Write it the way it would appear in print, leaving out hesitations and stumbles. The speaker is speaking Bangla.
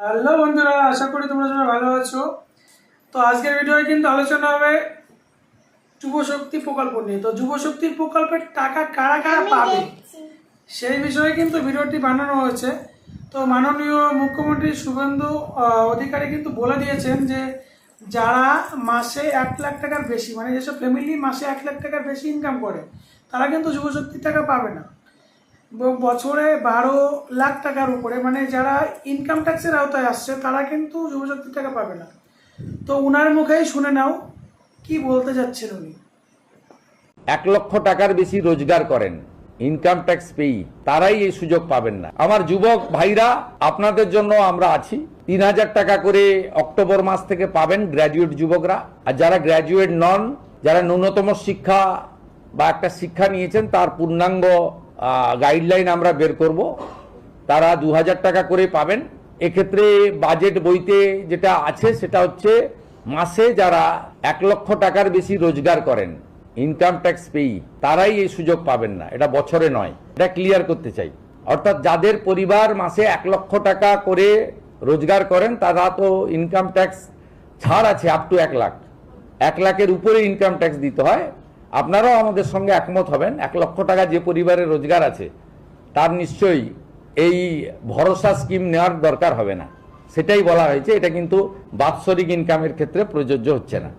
হ্যালো বন্ধুরা, আশা করি তোমরা সবাই ভালো আছো। তো আজকের ভিডিওয়ে কিন্তু আলোচনা হবে যুবশক্তি প্রকল্প নিয়ে। তো যুবশক্তি প্রকল্পের টাকা কারা কারা পাবে সেই বিষয়ে কিন্তু ভিডিওটি বানানো হয়েছে। তো মাননীয় মুখ্যমন্ত্রী শুভেন্দু অধিকারী কিন্তু বলে দিয়েছেন যে যারা মাসে 1 লাখ টাকার বেশি, মানে যেসব ফ্যামিলি মাসে 1 লাখ টাকার বেশি ইনকাম করে, তারা কিন্তু যুবশক্তির টাকা পাবে না। বছরে 12 লাখ টাকার উপরে, মানে যারা ইনকাম ট্যাক্সের আওতায় আসছে তারা কিন্তু যুবশক্তির টাকা পাবে না। তো উনার মুখেই শুনে নাও কি বলতে যাচ্ছেন উনি। 1 লক্ষ টাকার বেশি রোজগার করেন, ইনকাম ট্যাক্স পেই, তারাই এই সুযোগ পাবেন না। আমার যুবক ভাইরা, আপনাদের জন্য আমরা আছি। 3,000 টাকা করে অক্টোবর মাস থেকে পাবেন গ্র্যাজুয়েট যুবকরা। আর যারা গ্র্যাজুয়েট নন, যারা ন্যূনতম শিক্ষা বা একটা শিক্ষা নিয়েছেন, তার পূর্ণাঙ্গ গাইডলাইন আমরা বের করব, তারা 2,000 টাকা করে পাবেন। এক্ষেত্রে বাজেট বইতে যেটা আছে সেটা হচ্ছে মাসে যারা 1 লক্ষ টাকার বেশি রোজগার করেন, ইনকাম ট্যাক্স পেই, তারাই এই সুযোগ পাবেন না। এটা বছরে নয়, এটা ক্লিয়ার করতে চাই। অর্থাৎ যাদের পরিবার মাসে 1 লক্ষ টাকা করে রোজগার করেন, তারা তো ইনকাম ট্যাক্স ছাড় আছে আপ টু 1 লাখ। 1 লাখের উপরে ইনকাম ট্যাক্স দিতে হয়। আপনারাও আমাদের সঙ্গে একমত হবেন, 1 লক্ষ টাকা যে পরিবারের রোজগার আছে তার নিশ্চয়ই এই ভরসা স্কিম নেওয়ার দরকার হবে না। সেটাই বলা হয়েছে। এটা কিন্তু বাৎসরিক ইনকামের ক্ষেত্রে প্রযোজ্য হচ্ছে না।